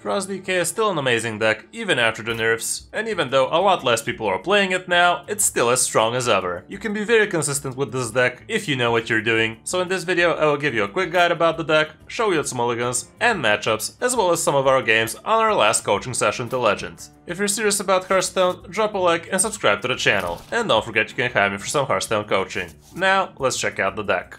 Frost DK is still an amazing deck, even after the nerfs, and even though a lot less people are playing it now, it's still as strong as ever. You can be very consistent with this deck if you know what you're doing, so in this video I will give you a quick guide about the deck, show you its mulligans and matchups, as well as some of our games on our last coaching session to Legend. If you're serious about Hearthstone, drop a like and subscribe to the channel, and don't forget you can hire me for some Hearthstone coaching. Now, let's check out the deck.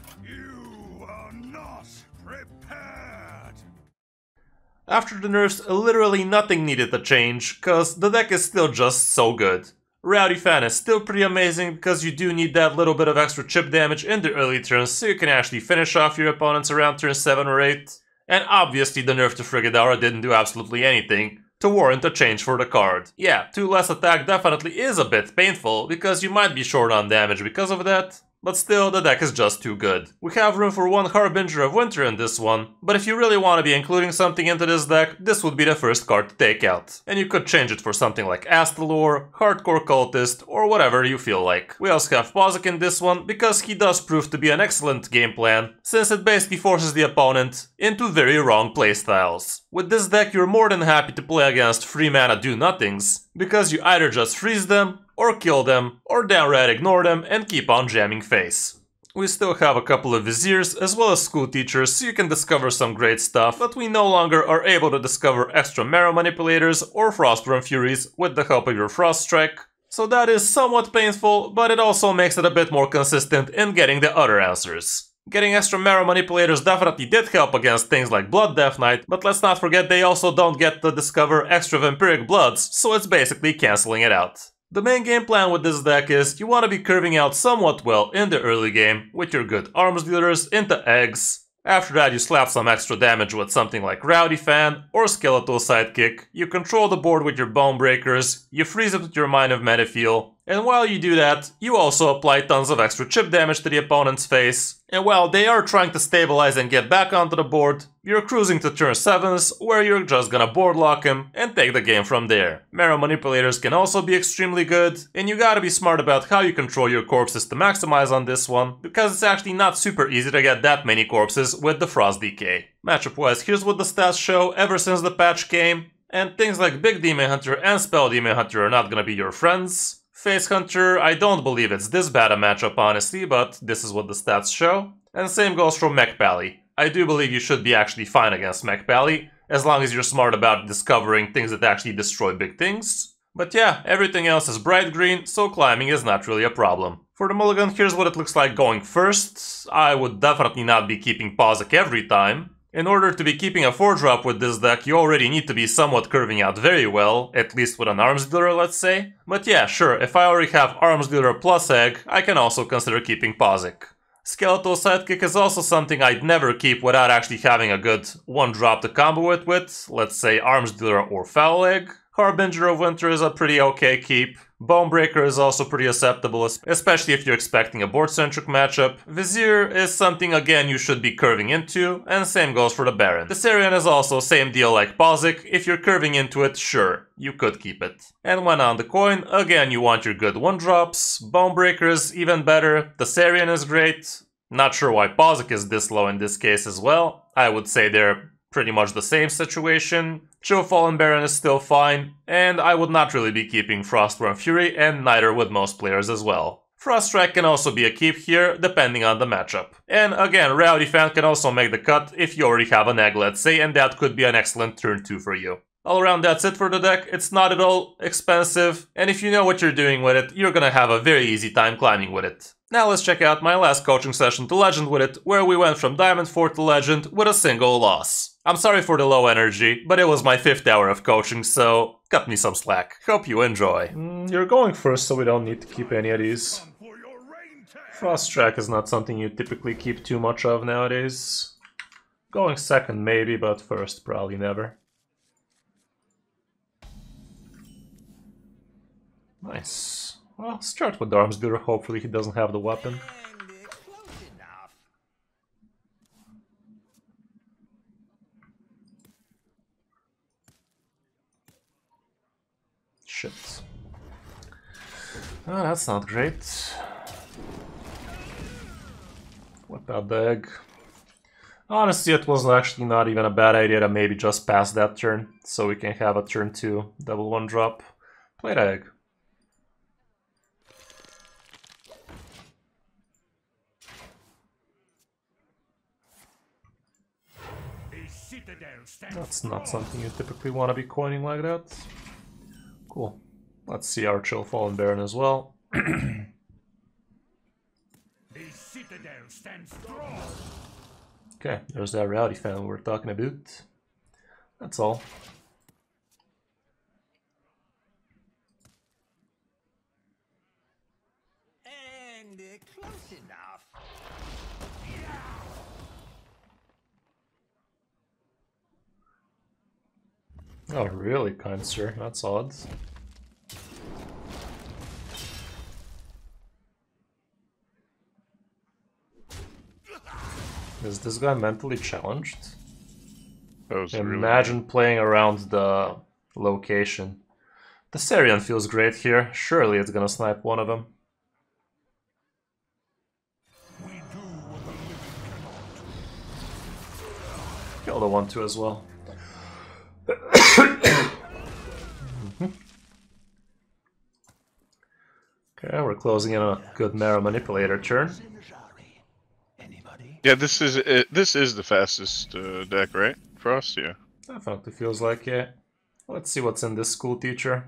After the nerfs, literally nothing needed to change, cause the deck is still just so good. Rowdy Fan is still pretty amazing because you do need that little bit of extra chip damage in the early turns so you can actually finish off your opponents around turn 7 or 8. And obviously the nerf to Frigidara didn't do absolutely anything to warrant a change for the card. Yeah, 2 less attack definitely is a bit painful because you might be short on damage because of that. But still, the deck is just too good. We have room for 1 Harbinger of Winter in this one, but if you really want to be including something into this deck, this would be the first card to take out. And you could change it for something like Astalor, Hardcore Cultist, or whatever you feel like. We also have Pozic in this one, because he does prove to be an excellent game plan, since it basically forces the opponent into very wrong playstyles. With this deck, you're more than happy to play against 3 mana do-nothings, because you either just freeze them, or kill them, or downright ignore them and keep on jamming face. We still have a couple of Viziers as well as school teachers so you can discover some great stuff, but we no longer are able to discover extra Marrow Manipulators or Frostworm Furies with the help of your Frost Strike. So that is somewhat painful, but it also makes it a bit more consistent in getting the other answers. Getting extra Marrow Manipulators definitely did help against things like Blood Death Knight, but let's not forget they also don't get to discover extra Vampiric Bloods, so it's basically cancelling it out. The main game plan with this deck is you want to be curving out somewhat well in the early game with your good arms dealers into eggs. After that you slap some extra damage with something like Rowdy Fan or Skeletal Sidekick, you control the board with your Bone Breakers, you freeze it with your Mind of Metafiel, and while you do that, you also apply tons of extra chip damage to the opponent's face. And while they are trying to stabilize and get back onto the board, you're cruising to turn 7s, where you're just gonna board lock him and take the game from there. Marrow Manipulators can also be extremely good, and you gotta be smart about how you control your corpses to maximize on this one, because it's actually not super easy to get that many corpses with the Frost DK. Matchup wise, here's what the stats show ever since the patch came, and things like Big Demon Hunter and Spell Demon Hunter are not gonna be your friends. Face Hunter, I don't believe it's this bad a matchup honestly, but this is what the stats show. And same goes for Mech Pally. I do believe you should be actually fine against Mech Pally, as long as you're smart about discovering things that actually destroy big things. But yeah, everything else is bright green, so climbing is not really a problem. For the mulligan, here's what it looks like going first. I would definitely not be keeping Pozic every time. In order to be keeping a 4-drop with this deck, you already need to be somewhat curving out very well, at least with an Arms Dealer, let's say. But yeah, sure, if I already have Arms Dealer plus Egg, I can also consider keeping Pozic. Skeletal Sidekick is also something I'd never keep without actually having a good 1-drop to combo it with, let's say Arms Dealer or Foul Egg. Harbinger of Winter is a pretty okay keep. Bonebreaker is also pretty acceptable, especially if you're expecting a board-centric matchup. Vizier is something again you should be curving into, and same goes for the Baron. The Sarian is also same deal like Pozic, if you're curving into it, sure, you could keep it. And when on the coin, again you want your good 1-drops, Bonebreaker is even better, the Sarian is great. Not sure why Pozic is this low in this case as well, I would say they're pretty much the same situation. Chill Fallen Baron is still fine, and I would not really be keeping Frostworm Fury, and neither would most players as well. Frost Strike can also be a keep here, depending on the matchup. And again, Rowdy Fan can also make the cut if you already have an egg, let's say, and that could be an excellent turn 2 for you. All around, that's it for the deck. It's not at all expensive, and if you know what you're doing with it, you're gonna have a very easy time climbing with it. Now let's check out my last coaching session to Legend with it, where we went from Diamond 4 to Legend with a single loss. I'm sorry for the low energy, but it was my 5th hour of coaching, so cut me some slack. Hope you enjoy. You're going first, so we don't need to keep any of these. Frost Track is not something you typically keep too much of nowadays. Going second maybe, but first probably never. Nice. Well, start with Arms Dealer, hopefully he doesn't have the weapon. Shit. Oh, that's not great. Whip out the egg. Honestly, it was actually not even a bad idea to maybe just pass that turn, so we can have a turn 2 double 1-drop. Play the egg. That's not something you typically want to be coining like that. Cool. Let's see our Chill Fallen Baron as well. Okay, there's that rowdy fan we were talking about. That's all. And close enough. Oh, really, kind sir? That's odd. Is this guy mentally challenged? Imagine really... playing around the location. The Sarian feels great here. Surely it's gonna snipe one of them. Kill the 1-2 as well. Okay, we're closing in on a good Marrow Manipulator turn. Yeah, this is it. This is the fastest deck, right? For us, yeah. Definitely feels like it. Let's see what's in this school teacher.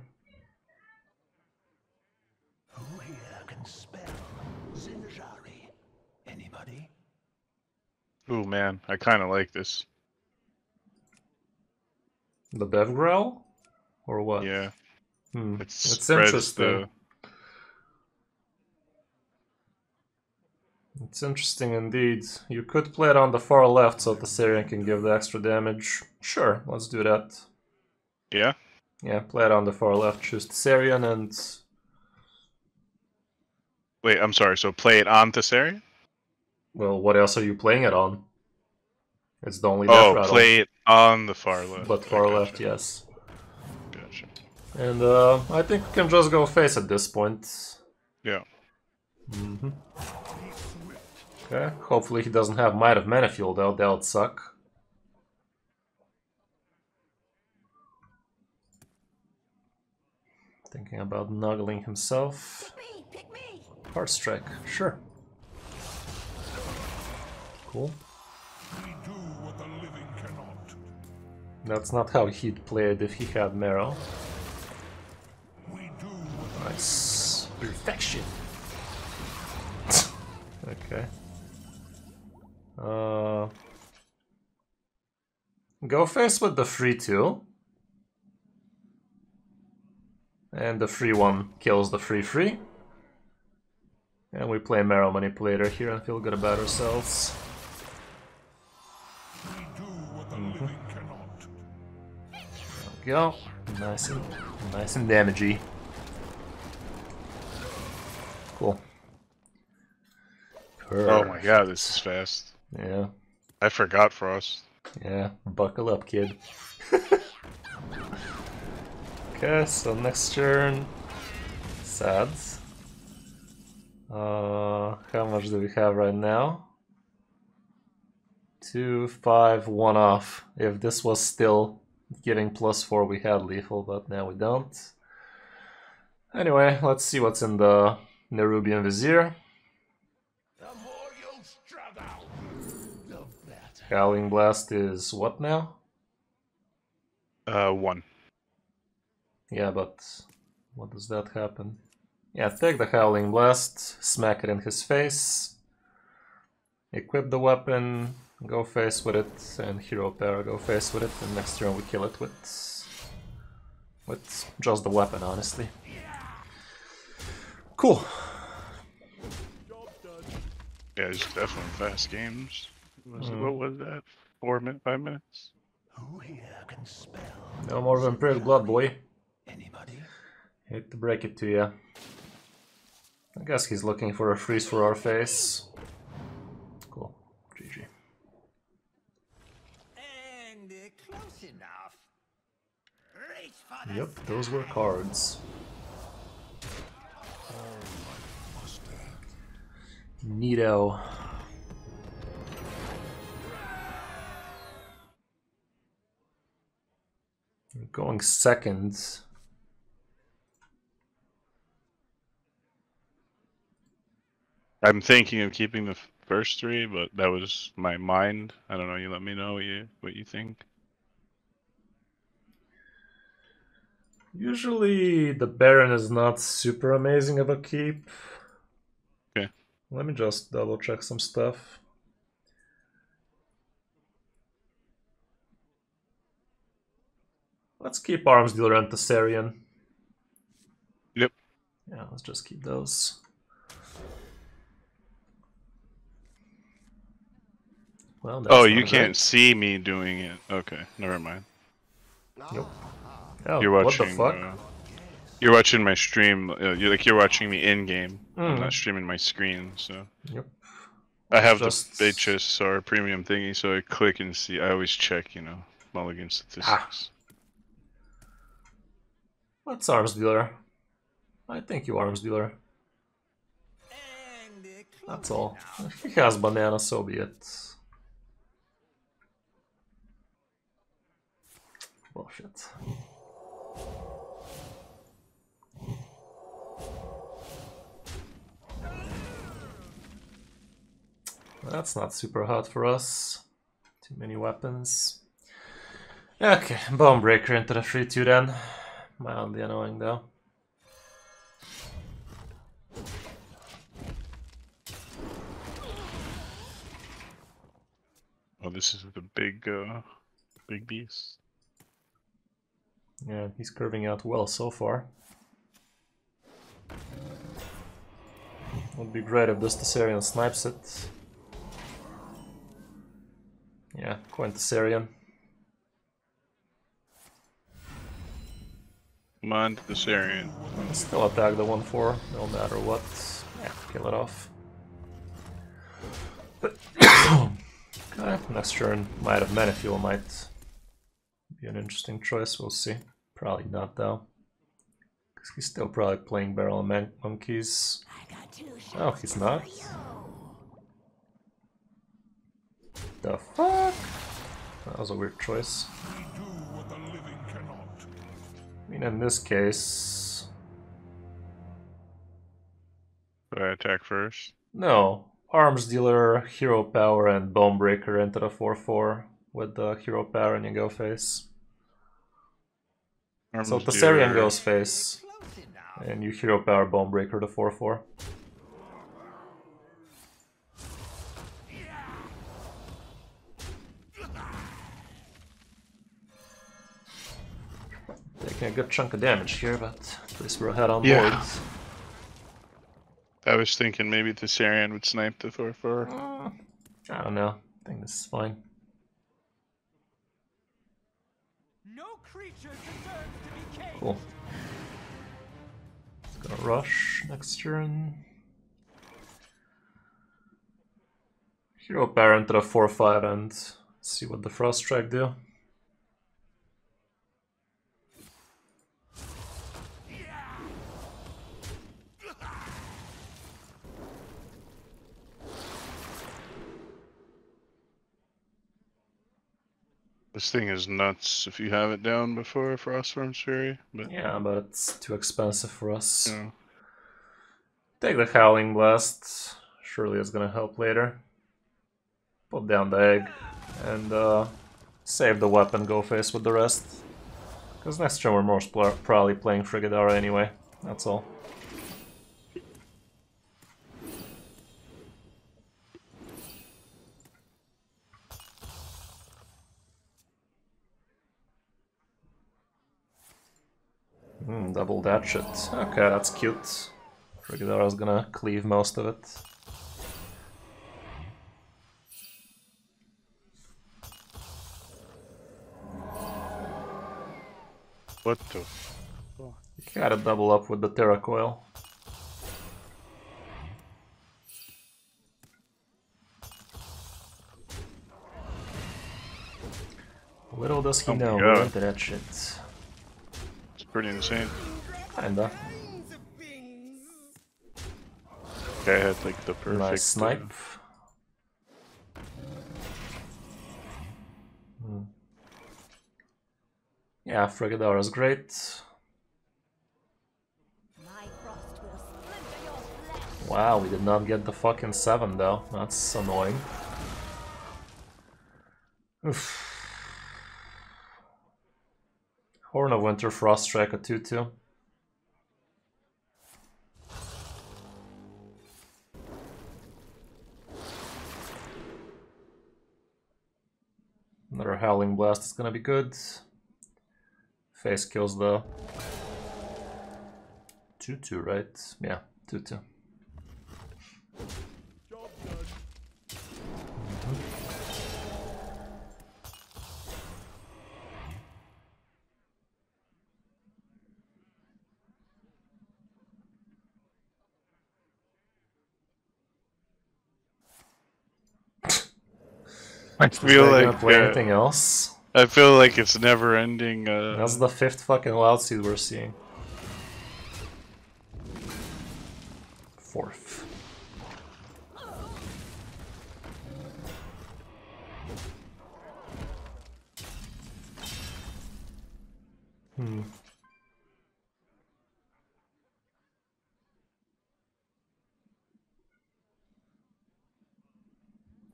Who here can spell Zinjari? Anybody? Oh man, I kind of like this. The Bev Growl? Or what? Yeah. It's interesting. It's interesting indeed. You could play it on the far left so the Sarian can give the extra damage. Sure, let's do that. Yeah? Yeah, play it on the far left, choose the Sarian and... Wait, I'm sorry, so play it on Tessarian? Well, what else are you playing it on? It's the only death rattle. Oh, play it on the far left. But far left, yes. Gotcha. And I think we can just go face at this point. Yeah. Okay, hopefully he doesn't have Might of Mana Fuel though, that would suck. Thinking about nuggling himself. Pick me. Heart Strike, sure. Cool. That's not how he'd play it if he had Marrow. Nice. Perfection. Okay. Go face with the free 2. And the free 1 kills the free. And we play Marrow Manipulator here and feel good about ourselves. There we go. Nice and damagey. Cool. Oh my god, this is fast. Yeah. I forgot Frost. Yeah, buckle up, kid. Okay, so next turn. Sad. How much do we have right now? 2, 5, 1 off. If this was still giving +4, we had lethal, but now we don't. Anyway, let's see what's in the Nerubian Vizier. Howling Blast is what now? 1. Yeah, but what does that happen? Yeah, take the Howling Blast, smack it in his face, equip the weapon, go face with it, and Hero Para go face with it, and next turn we kill it with just the weapon, honestly. Cool. Yeah, it's definitely fast games. What was that? 5 minutes? Who here can spell? No more Vampiric Blood, boy. Anybody? Hate to break it to you. I guess he's looking for a freeze for our face. Cool. GG. And close enough. Reach for the Yep, those were cards. Neato. Going second. I'm thinking of keeping the first three, but that was my mind. I don't know. You let me know what you think. Usually the Baron is not super amazing of a keep. Okay. Let me just double check some stuff. Let's keep Arms Dealer and Thessarian. Yep. Yeah, let's just keep those. Well, that's Oh, you not can't great. see me doing it. Okay, never mind. Nope. Oh, You're what the watching. fuck? You're watching my stream. You're watching me in game. I'm Mm. not streaming my screen, so. Yep. I have Just- the HSR premium thingy, so I click and see. I always check, mulligan statistics. What's Arms Dealer? I think you Arms Dealer. And That's all. If he has banana, so be it. Bullshit. That's not super hot for us. Too many weapons. Okay, Bone Breaker into the 3-2 then. Mildly annoying though. Oh, this is the big beast. Yeah, he's curving out well so far. Would be great if this Thessarian snipes it. Yeah, coin Thessarian. Come on, to the Sarian. Still attack the 1-4, no matter what. Yeah, kill it off. Okay, next turn might have Manifuel, might be an interesting choice, we'll see. Probably not though. Because he's still probably playing Barrel and Monkeys. Oh, he's not? The fuck? That was a weird choice. I mean, in this case... Do I attack first? No. Arms Dealer, Hero Power, and Bone Breaker into the 4-4 with the Hero Power and you go face. Arms So Thessarian dealer. goes face, and you Hero Power Bone Breaker to 4-4. Taking a good chunk of damage here, but at least we're ahead on Yeah. boards. I was thinking maybe the Sarian would snipe the Thor. I don't know. I think this is fine. no creature deserves to be caged. Cool. It's gonna rush next turn. Hero Power into the 4-5 and see what the Frost Strike do. This thing is nuts if you have it down before Frostworm's Fury, but Yeah, but it's too expensive for us. you know. Take the Howling Blast. Surely it's gonna help later. Put down the egg and save the weapon, go face with the rest. Because next turn we're most probably playing Frigadara anyway. That's all. Double that shit. Okay, that's cute. Frigadara's gonna cleave most of it. What the? You gotta double up with the Terra Coil. Little does he Oh my know, God. we're into that shit. It's pretty insane. Kinda. Guy had like the perfect Nice snipe. Yeah, Frigadar is great. My frost will splinter your flesh. Wow, we did not get the fucking 7 though. That's annoying. Oof. Horn of Winter, Frost Strike, a 2-2. Another Howling Blast is gonna be good. Face kills though. 2-2, right? Yeah, 2-2. Job done. I Is feel they like gonna play anything else? I feel like it's never ending. That's the 5th fucking Wild Seed we're seeing. 4th.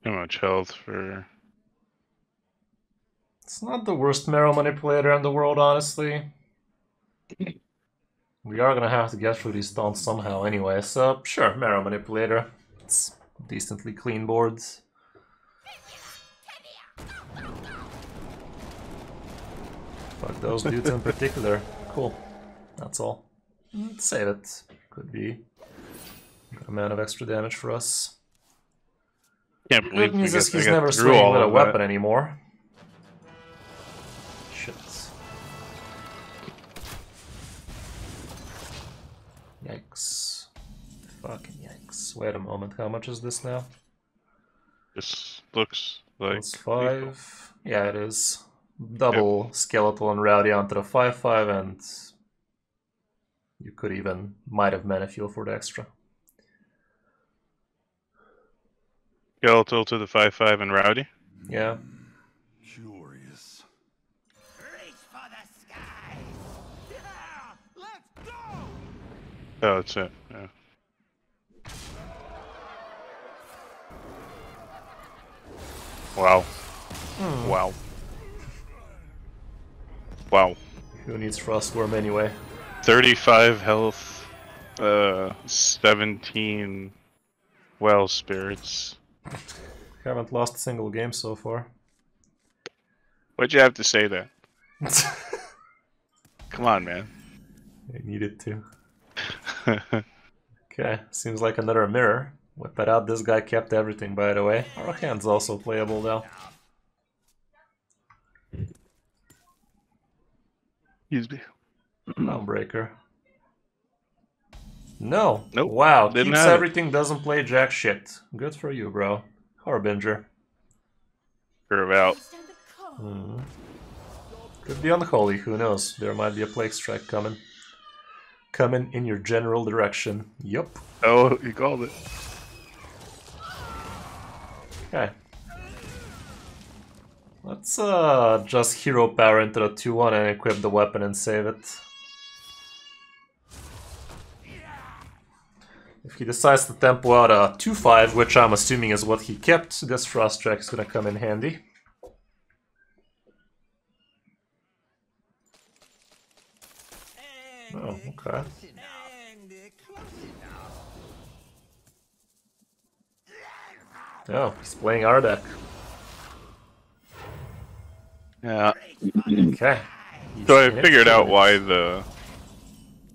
How much health for? It's not the worst Marrow Manipulator in the world, honestly. We are gonna have to get through these taunts somehow anyway, so sure, Marrow Manipulator. It's decently clean boards. Fuck those dudes in particular. Cool. That's all. Save it. Could be a good amount of extra damage for us. Can't believe Good news is I he's got never through swinging all with a of weapon that. anymore. Shit. Yikes. Fucking yikes. Wait a moment, how much is this now? This looks like Plus 5. Yeah, it is. Double Skeletal and Rowdy onto the 5/5, and you could even might have Manifuel for the extra. skeletal to the 5/5 and rowdy. Yeah. Curious. Reach for the sky. Yeah! Let's go! Oh, that's it. Yeah. Wow. Wow. Wow. Who needs Frostworm anyway? 35 health. 17 well spirits. Haven't lost a single game so far. Why'd you have to say that? Come on, man. I needed to. Okay, seems like another mirror. Whip it out, this guy kept everything, by the way. Our hand's also playable though. Excuse me. Groundbreaker. No! Nope, Wow, didn't keeps have it. everything, doesn't play jack shit. Good for you, bro. Harbinger. Curve out. Stand the cold. Could be unholy, who knows? There might be a Plague Strike coming. Coming in your general direction. Yup. Oh, you called it. Okay. Let's just hero power into the 2-1 and equip the weapon and save it. If he decides to tempo out a 2-5, which I'm assuming is what he kept, this Frost Strike is gonna come in handy. Oh, okay. Oh, he's playing our deck. Yeah. Okay. So I figured out why the.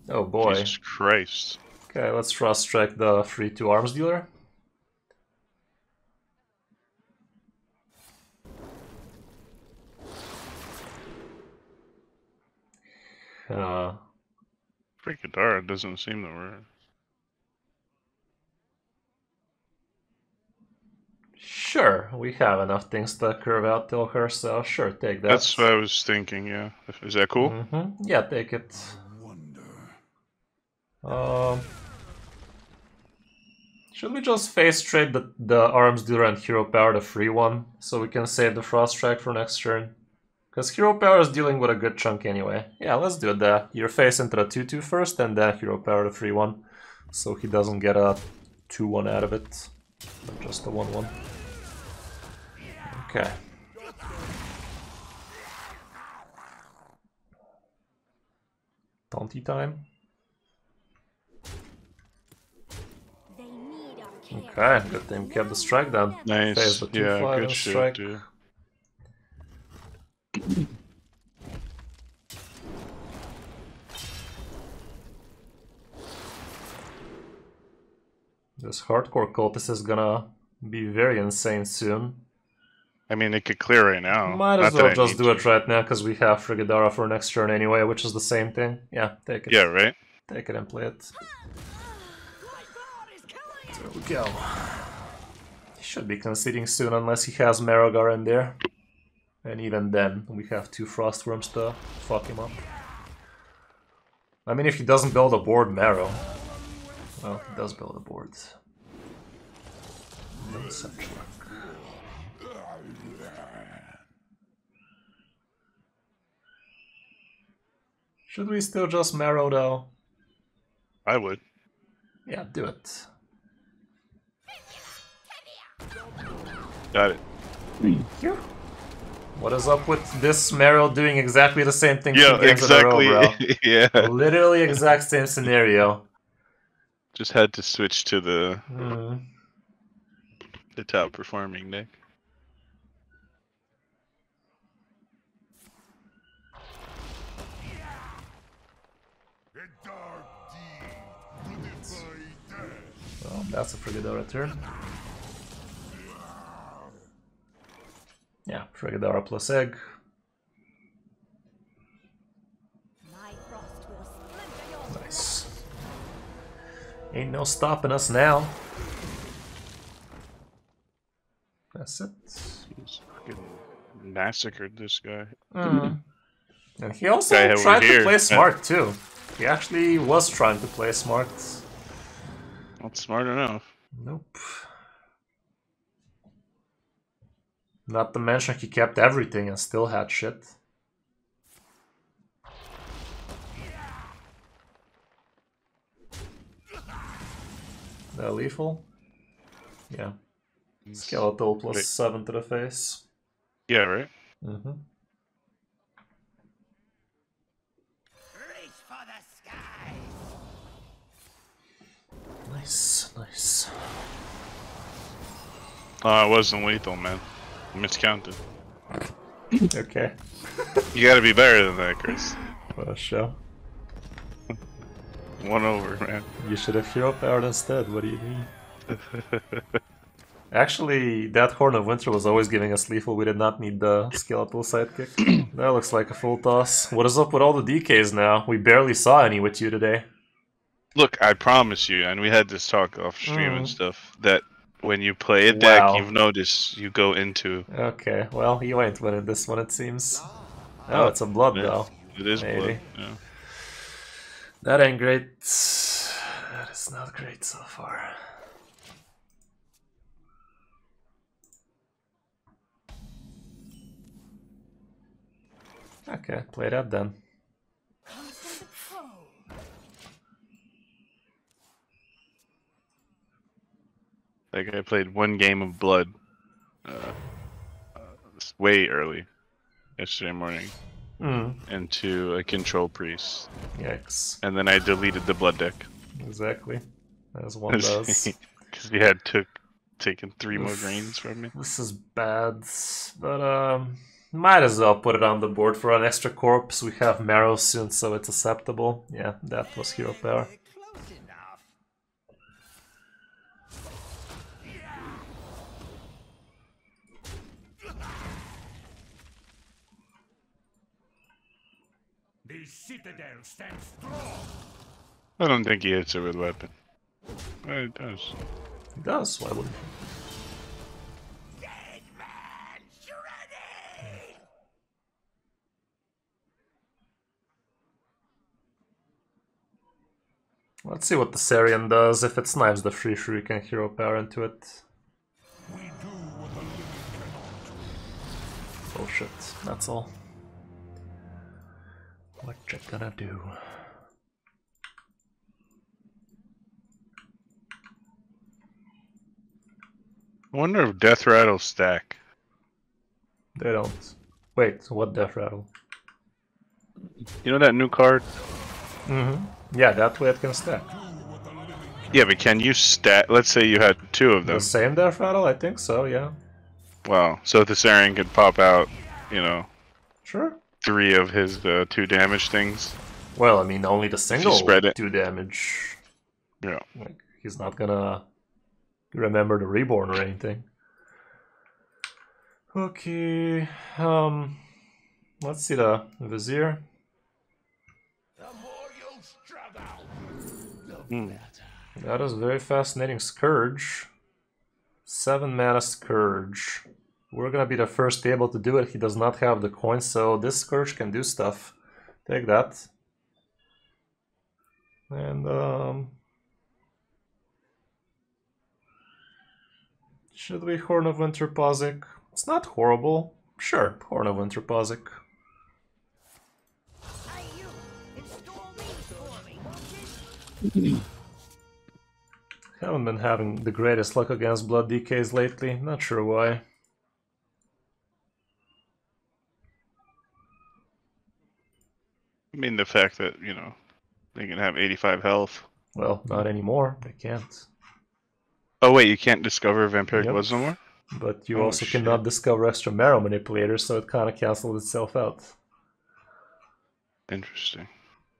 Oh boy. Jesus Christ. Okay, let's Frost Strike the free 2 arms dealer. Freaking Dara doesn't seem to work. Sure, we have enough things to curve out till her, so sure, take that. That's what I was thinking, yeah. Is that cool? Yeah, take it. Should we just face trade the arms dealer and hero power, the free one, so we can save the Frost Strike for next turn? Because Hero Power is dealing with a good chunk anyway. Yeah, let's do it. Your face into the 2-2 first, and then Hero Power the 3-1. So he doesn't get a 2-1 out of it, but just a 1-1. Okay. Taunty time. They need our care. Okay, good thing we kept the strike down. Nice. Phase the 2-5 Yeah, good and shit, strike. dude. This hardcore cultist is gonna be very insane soon. I mean, it could clear right now. Might as Not that well I just need do to. it right now because we have Frigadara for next turn anyway, which is the same thing. Yeah, take it. Yeah, right? Take it and play it. My god is killing There we go. He should be conceding soon unless he has Marogar in there. And even then, we have 2 Frostworms to fuck him up. I mean, if he doesn't build a board Marrow. Well, he does build a board. No such luck. Should we still just Marrow though? I would. Yeah, do it. Got it. What is up with this Marrow doing exactly the same thing? Yeah, 2 games in a row, exactly. bro? Yeah. Literally exact same scenario. Just had to switch to the Hmm. top performing deck. Well, that's a Frigadara turn. Yeah, Frigadara plus egg. My frost will splinter your Nice. Ain't no stopping us now. That's it. He's fucking massacred this guy. And he also Guy over tried to here. play smart too. He actually was trying to play smart. Not smart enough. Nope. Not to mention he kept everything and still had shit. That lethal? Yeah. Skeletal plus Wait. 7 to the face. Yeah, right? Mm-hmm. Reach for the sky. Nice, nice. It wasn't lethal, man. Miscounted. Okay. You gotta be better than that, Kris. What a show. 1 over, man. You should have hero powered instead, what do you mean? Actually, that Horn of Winter was always giving us lethal, we did not need the skeletal sidekick. That looks like a full toss. What is up with all the DKs now? We barely saw any with you today. Look, I promise you, and we had this talk off stream and stuff, that when you play a deck, Wow. you've noticed you go into... Okay, well, you ain't winning this one, it seems. Oh, it's a blood, Yeah, though. It is Maybe. blood. Yeah. That ain't great. That is not great so far. Okay, play that then. Like, I played 1 game of blood way early yesterday morning into a control priest, Yikes. and then I deleted the blood deck Exactly. As one does. because he had taken 3 more greens from me. This is bad, but might as well put it on the board for an extra corpse. We have Marrow soon, so it's acceptable. Yeah, that was hero power. Close enough. The citadel stands strong. I don't think he hits it with weapon. Well, it does. He does, why wouldn't he? Dead man shredded. Let's see what the Sarian does. If it snipes the free can hero power into it. We do what the living cannot. Bullshit, that's all. What you gonna do? I wonder if Death Rattle stack. They don't. Wait, so what Death Rattle? You know that new card? Mm-hmm. Yeah, that way it can stack. Yeah, but can you stack? Let's say you had two of them. The same Death Rattle? I think so, yeah. Wow. So Thessarian could pop out, you know, Sure. 3 of his 2 damage things. Well, I mean, only the single spread it. 2 damage. Yeah. Like, he's not gonna remember the Reborn or anything. Okay, let's see the Vizier. That is very fascinating. Scourge. 7 mana Scourge. We're gonna be the first able to do it. He does not have the coin, so this Scourge can do stuff. Take that. And, should we Horn of Winter Pozic? It's not horrible. Sure, Horn of Winter Pozic. Hey, you! Install these for me, Haven't been having the greatest luck against Blood DKs lately. Not sure why. I mean, the fact that, you know, they can have 85 health. Well, not anymore. They can't. Oh, wait, you can't discover Vampiric Yep. Bloods no more? But you Oh, also shit. cannot discover extra Marrow Manipulators, so it kind of cancelled itself out. Interesting.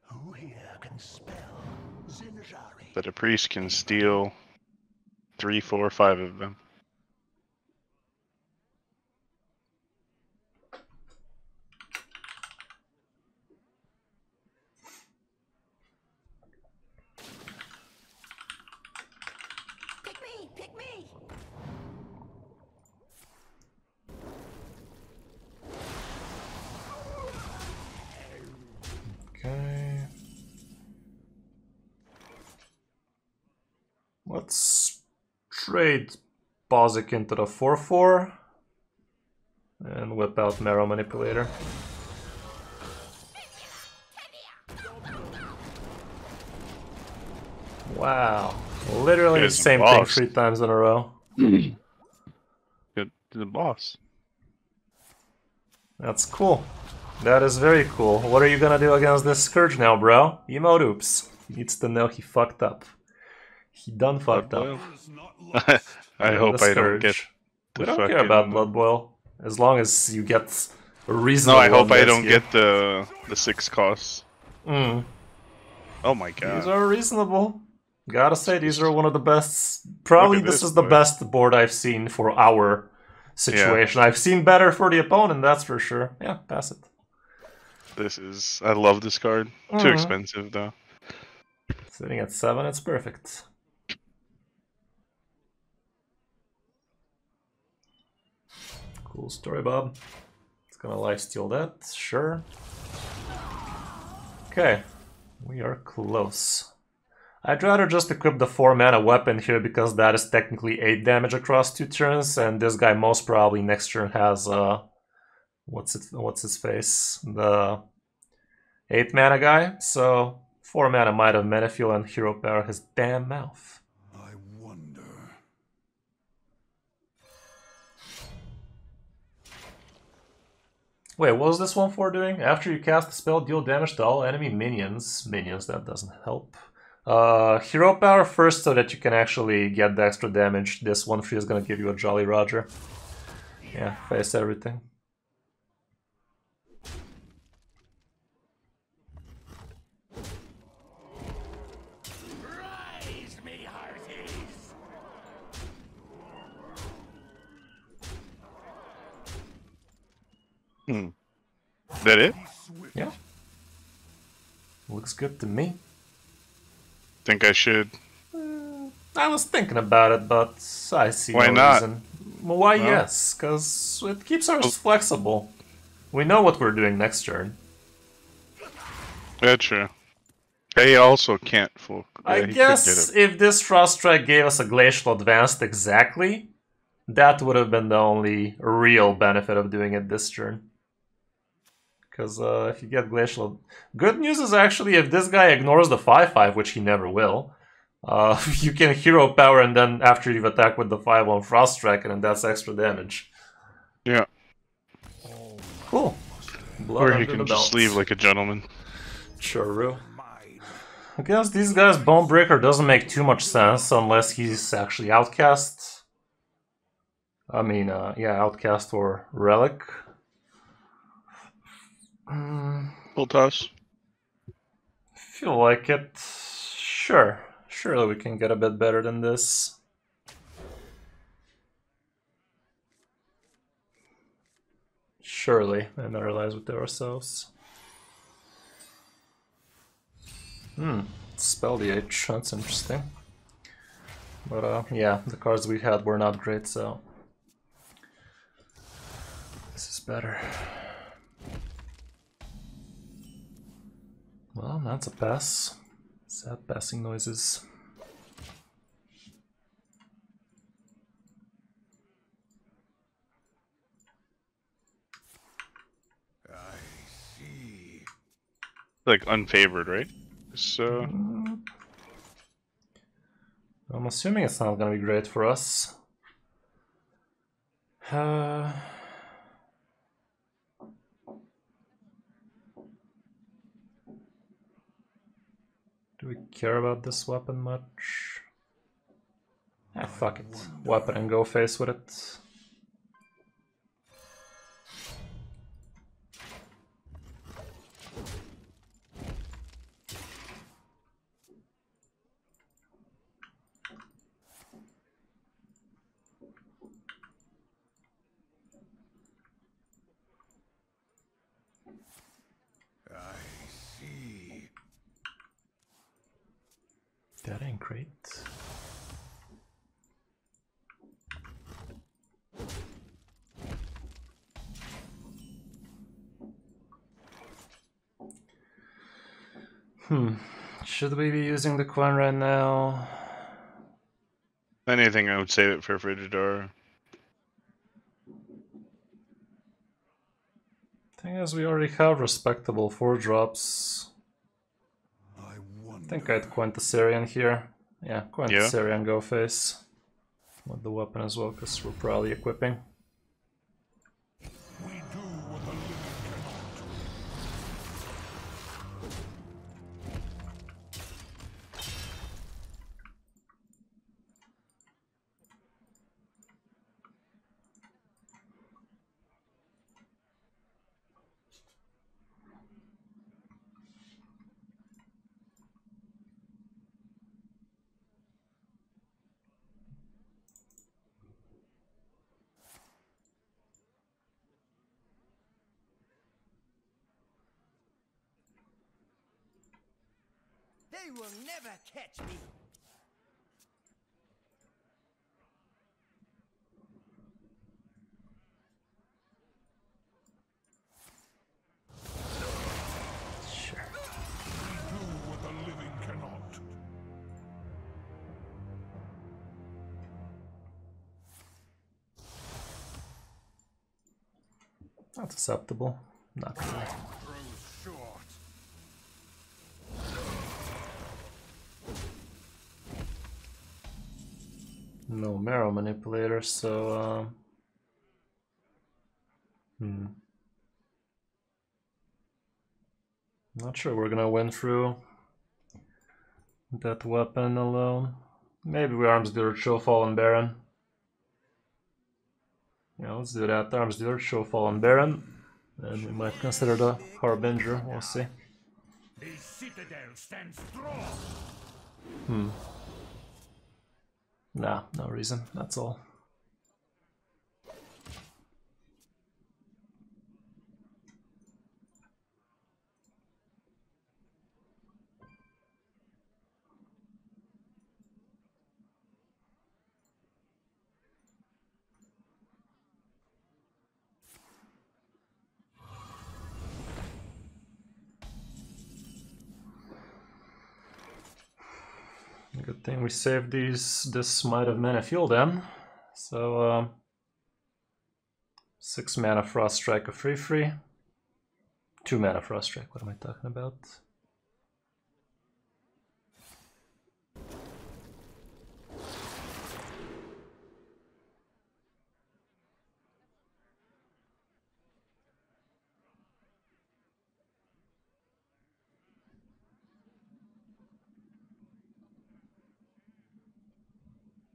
Who here can spell Zinjari? That a priest can steal 3, 4, 5 of them. Pick me! Pick me! Okay. Let's trade Pozic into the 4/4 and whip out Marrow Manipulator. Wow. Literally the Guy's a same thing boss. 3 times in a row. Good to the boss. That's cool. That is very cool. What are you gonna do against this Scourge now, bro? Emote oops. He needs to know he fucked up. He done fucked up. Blood Boil? I hope I don't get the We don't fucking... care about Blood Boil. As long as you get a No, reasonable I hope one, I that's don't good. get the 6 costs. Mm. Oh my god. These are reasonable. Gotta say, these are one of the best. Probably Look at this this is the board. best board I've seen for our situation. I've seen better for the opponent, that's for sure. Yeah, pass it. This is... I love this card. Too Mhm. expensive, though. Sitting at 7, it's perfect. Cool story, Bob. It's gonna lifesteal that, sure. Okay, we are close. I'd rather just equip the 4 mana weapon here because that is technically 8 damage across 2 turns, and this guy most probably next turn has what's his face? The 8 mana guy, so 4 mana Might of Menefuel and Hero Power his damn mouth. I wonder. Wait, what was this one for doing? After you cast a spell, deal damage to all enemy minions. That doesn't help. Hero Power first so that you can actually get the extra damage. This one free is gonna give you a Jolly Roger. Yeah, face everything. Raise me, hearties! Is that it? Yeah. Looks good to me. Think I should... I was thinking about it, but I see Why no not? reason. Well, why No? yes? Because it keeps us flexible. We know what we're doing next turn. Yeah, true. He also can't full... I yeah, he could guess get it. if this Frost Strike gave us a Glacial Advanced exactly, that would have been the only real benefit of doing it this turn. Because if you get Glacial... Good news is actually if this guy ignores the 5-5, which he never will, you can Hero Power and then after you've attacked with the 5-1 Frost Strike and that's extra damage. Yeah. Cool. Blood Or he under can the just belt. leave like a gentleman. True. I guess these guys' Bonebreaker doesn't make too much sense unless he's actually Outcast. I mean, yeah, Outcast or Relic. Full toss. Feel like it. Sure. Surely we can get a bit better than this. Surely. And I realize with ourselves. Spell the H. That's interesting. But yeah, the cards we had were not great, so this is better. Well, that's a pass. Sad passing noises. I see. Like unfavored, right? So I'm assuming it's not gonna be great for us. Do we care about this weapon much? Ah, fuck it. Weapon and go face with it. I see. That ain't great. Should we be using the coin right now? anything, I would save it for Frigidor. Thing is, we already have respectable 4-drops. I wonder. I think I'd coin the Syrian here. Yeah, coin the Syrian go face. With the weapon as well, because we're probably equipping. We do what the living cannot. They will never catch me. Sure. We do what the living cannot. Not acceptable. Not really. Throws short. No Marrow Manipulator, so not sure we're gonna win through that weapon alone. Maybe we Arms Dealer, Show Fallen Baron. Yeah, let's do that. Arms Dealer, Show Fallen Baron. And we might consider the Harbinger, we'll see. The citadel stands strong. Nah, no reason, that's all. Good thing we saved this Might of Mana Fuel then. So 6 mana Frost Strike, a free. 2 mana Frost Strike, what am I talking about?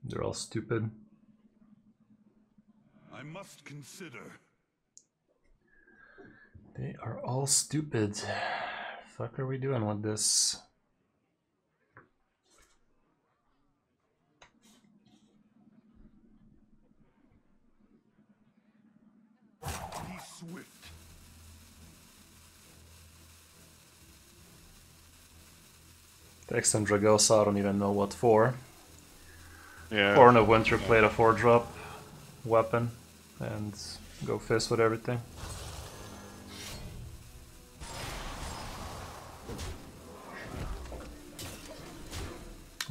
They're all stupid. I must consider. They are all stupid. Fuck are we doing with this? Be swift. Text and Dragosa, I don't even know what for. Yeah. Horn of Winter played a 4-drop weapon and go fist with everything.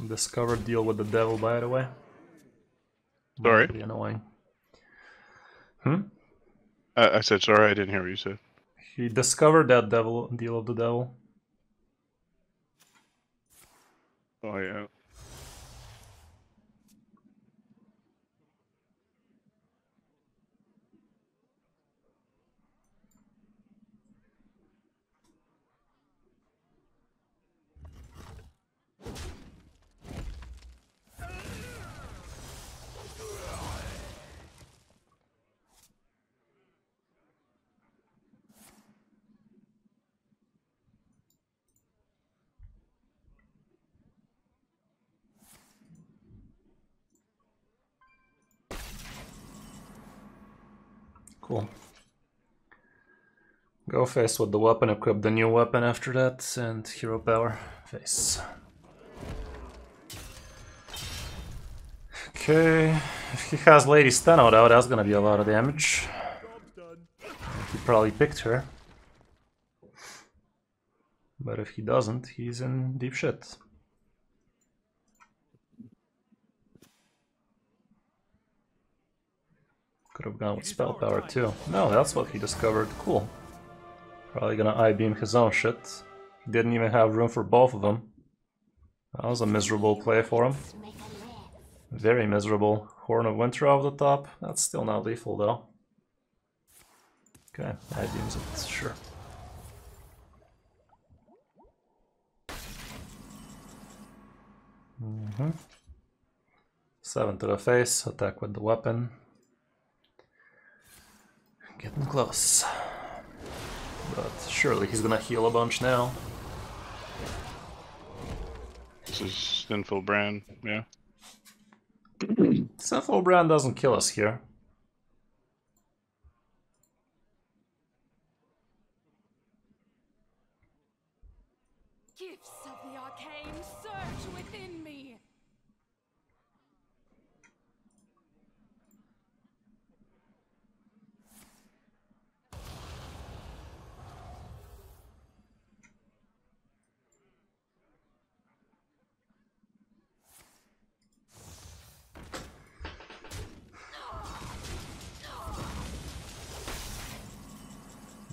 Discovered deal with the devil, by the way. Sorry? Really annoying. I said sorry, I didn't hear what you said. He discovered that devil deal of the devil. Oh yeah. Cool. Go face with the weapon, equip the new weapon after that, and hero power. Face. Okay, if he has Lady Steno out, that's gonna be a lot of damage. He probably picked her. But if he doesn't, he's in deep shit. Could have gone with spell power too. No, that's what he discovered. Cool. Probably gonna I-beam his own shit. He didn't even have room for both of them. That was a miserable play for him. Very miserable. Horn of Winter off the top. That's still not lethal though. Okay, I-beams it, sure. Mm-hmm. 7 to the face, attack with the weapon. Getting close. But surely he's gonna heal a bunch now. This is Sinful Brand, yeah. Sinful Brand doesn't kill us here. Gifts of the arcane surge within me.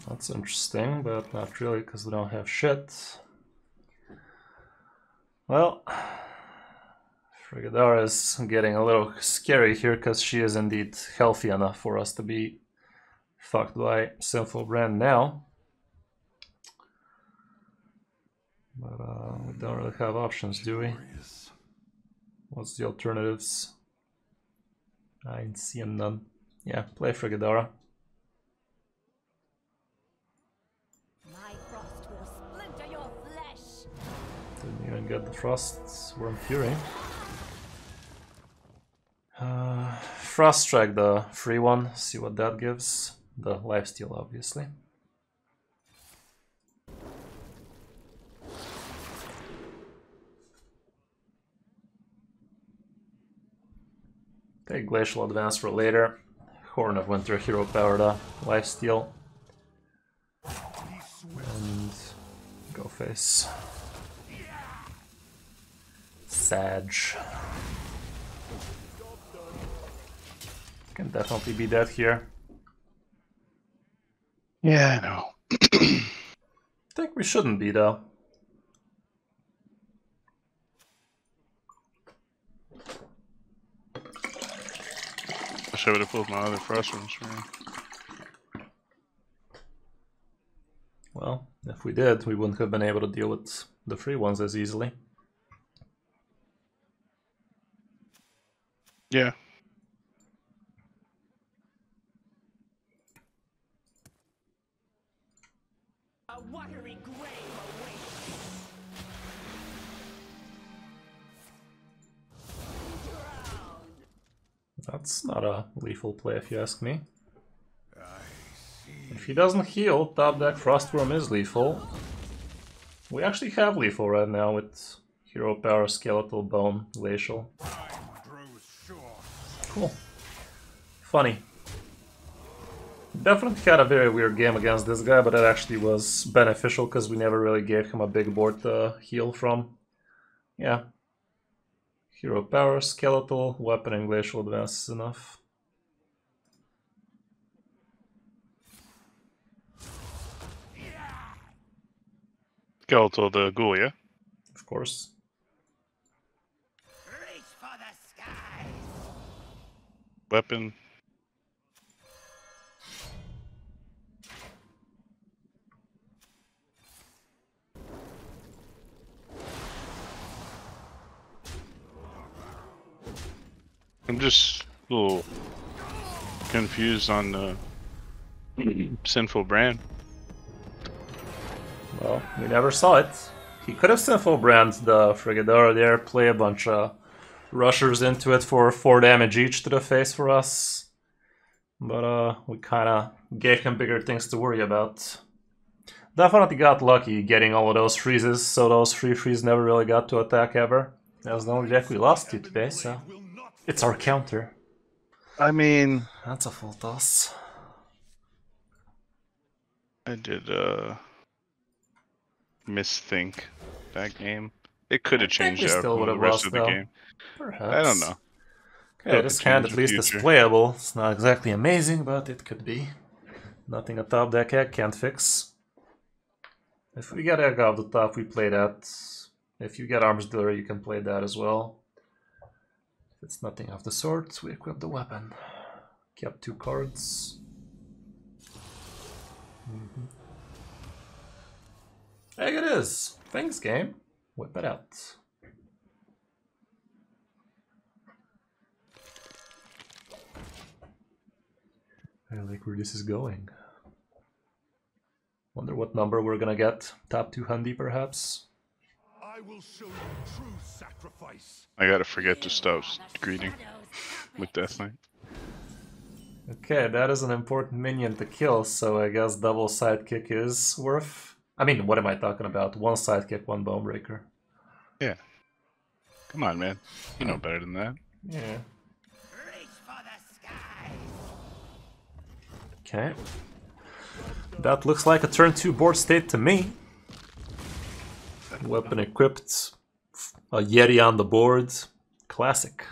That's interesting, but not really, because we don't have shit. Well, Frigadara is getting a little scary here, because she is indeed healthy enough for us to be fucked by Sinful Brand now. But we don't really have options, do we? What's the alternatives? I ain't seeing none. Yeah, play Frigadara. My frost will splinter your flesh. Didn't even get the Frost Worm Fury. Frost Strike, the free one, see what that gives. The lifesteal, obviously. Take Glacial Advance for later. Horn of Winter, hero power to lifesteal. And go face. Sag. Can definitely be dead here. Yeah, I know. think we shouldn't be, though. Wish I would have pulled my other frost ones for me. Well, if we did, we wouldn't have been able to deal with the free ones as easily. Yeah. A watery grave awaits. Drowned. That's not a lethal play if you ask me. I see. If he doesn't heal, top deck Frostworm is lethal. We actually have lethal right now with Hero Power, Skeletal, Bone, Glacial. Time grows short. Cool. Funny. Definitely had a very weird game against this guy, but it actually was beneficial because we never really gave him a big board to heal from. Yeah. Hero Power, Skeletal, Weapon, and Glacial Advance is enough. Skeletal the ghoul, yeah? Of course. Reach for the skies. Weapon. I'm just a little confused on the Sinful Brand. Well, we never saw it. He could have Sinful Brand the Frigadora there, play a bunch of rushers into it for 4 damage each to the face for us. But we kinda gave him bigger things to worry about. Definitely got lucky getting all of those freezes, so those free freeze never really got to attack ever. That was the only deck we lost to today, so it's our counter. I mean, That's a full toss. I did misthink that game. It could have changed we out still from would the have rest lost, of the though. game. Perhaps. I don't know. Okay, Hope this it hand changes at in least the is future. playable. It's not exactly amazing, but it could be. Nothing a top deck egg can't fix. If we get egg off the top, we play that. If you get Arms Dealer, you can play that as well. If it's nothing of the sort, we equip the weapon. Kept 2 cards. Egg it is! Thanks, game. Whip it out. I like where this is going. Wonder what number we're gonna get. Top 200 perhaps? I will show you true sacrifice. I gotta forget to stop greeting with Death Knight. Okay, that is an important minion to kill, so I guess double sidekick is worth... I mean, what am I talking about? 1 sidekick, 1 bone breaker. Yeah. Come on, man. You know better than that. Yeah. Reach for the skies. Okay. That looks like a turn 2 board state to me. Weapon equipped. A Yeti on the board. Classic.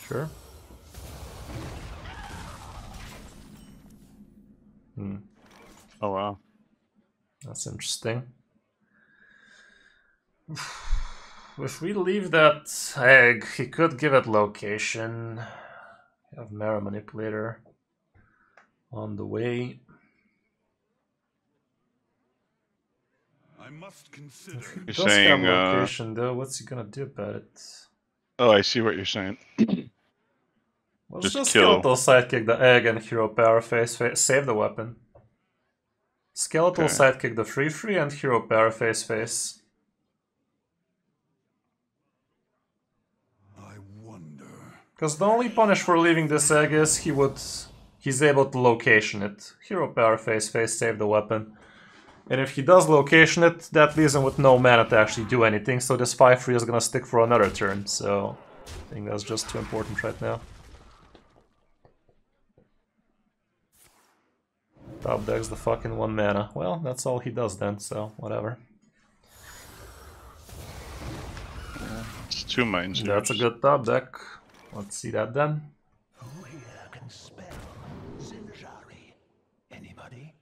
Sure. Oh, wow. That's interesting. If we leave that egg, he could give it location. Have Mara Manipulator on the way. I must consider. He You're does saying, have location though. What's he gonna do about it? Oh, I see what you're saying. Let's Just just kill. Skeletal Sidekick the egg and Hero Power face, save the weapon. Skeletal Okay. Sidekick the free and Hero Power face. I wonder. Because the only punish for leaving this egg is he's able to location it. Hero Power face, save the weapon. And if he does location it, that leaves him with no mana to actually do anything, so this 5-3 is gonna stick for another turn, so I think that's just too important right now. Top deck's the fucking 1 mana. Well, that's all he does then, so whatever. It's 2 mines. That's a good top deck. Let's see that then. Who here can spell Sinful study.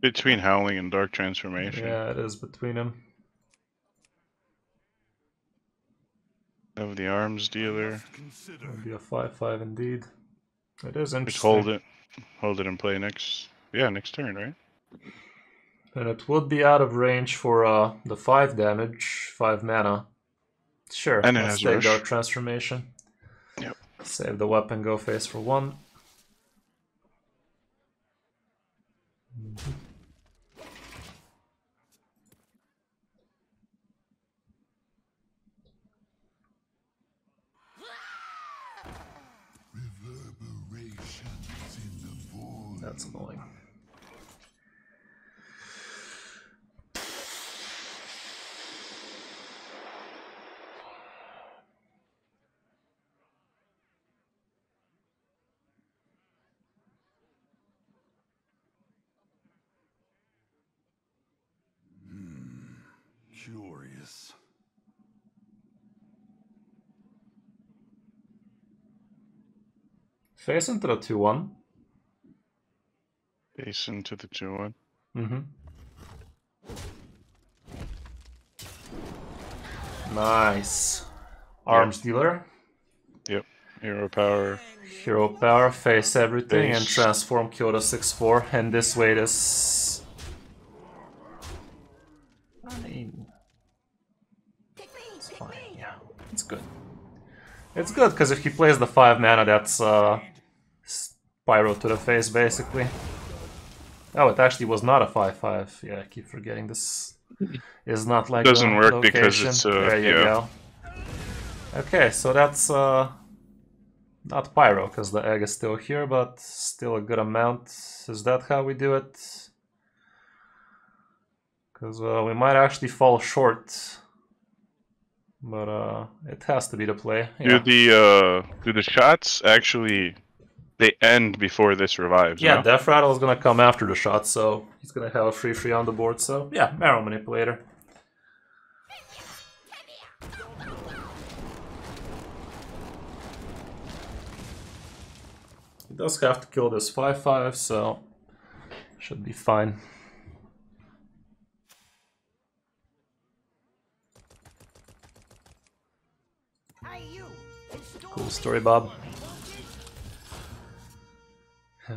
Between Howling and Dark Transformation. Yeah, it is between them. Of the arms dealer. Consider. Would be a 5/5 indeed. It is interesting. Just hold it and play next turn, right? And it would be out of range for the 5 damage, 5 mana. Sure, And it let's has take rush. Dark Transformation. Yep. Save the weapon, go face for 1. Reverberations in the void. That's annoying. Curious. Face into the 2/1. Face into the 2/1. Mm-hmm. Nice. Arms dealer. Yep. Hero power. Hero power, face everything, and Face. transform Kyoto 6/4. And this way, this. I mean, Pick me, it's pick fine. me. Yeah, it's good. It's good because if he plays the 5 mana, that's Pyro to the face, basically. Oh, it actually was not a 5/5. Yeah, I keep forgetting this is not like Doesn't the work because location. it's, there you yeah. go. Okay, so that's not Pyro because the egg is still here, but still a good amount. Is that how we do it? Because we might actually fall short, but it has to be the play. Yeah. Do the shots actually they end before this revives? Yeah, no? Death Rattle is gonna come after the shot, so he's gonna have a 3/3 on the board. So yeah, Marrow Manipulator. He does have to kill this 5/5, so should be fine. Hey, you. Install Cool me story, Bob. for me, won't you?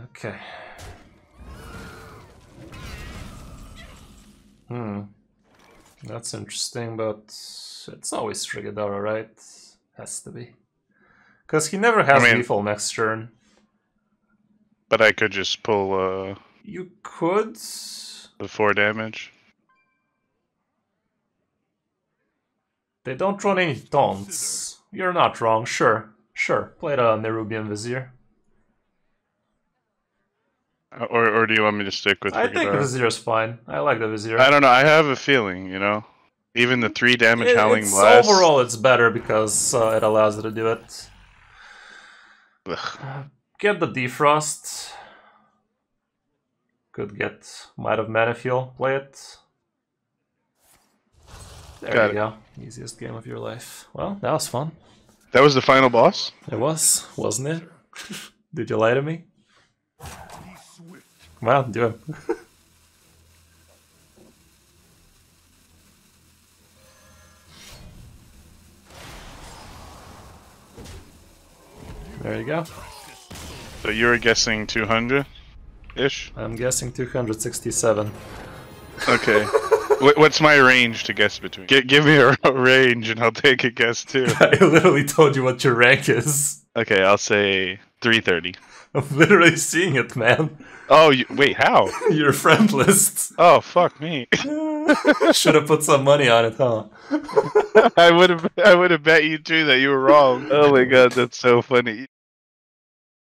Okay. That's interesting, but it's always Frigadara, right? Has to be. Because he never has I mean- lethal next turn. But I could just pull You could. the 4 damage. They don't run any taunts. You're not wrong, sure. Sure, play the Nerubian Vizier. Or do you want me to stick with I think the Frigadara? Vizier's fine. I like the Vizier. I don't know. I have a feeling, you know, even the 3 damage Howling It's Blast. overall, it's better because it allows you to do it. Ugh. Get the Defrost. Could get Might of Manifuel. Play it. There Got you it. go. Easiest game of your life. Well, that was fun. That was the final boss. It was, wasn't it? Did you lie to me? Be swift. Well, do it. There you go. So you were guessing 200-ish. I'm guessing 267. Okay. What's my range to guess between? Give me a range and I'll take a guess too. I literally told you what your rank is. Okay, I'll say 330. I'm literally seeing it, man. Oh, wait, how? Your friend list. Oh, fuck me. Should have put some money on it, huh? I would have bet you too that you were wrong. Oh my god, that's so funny.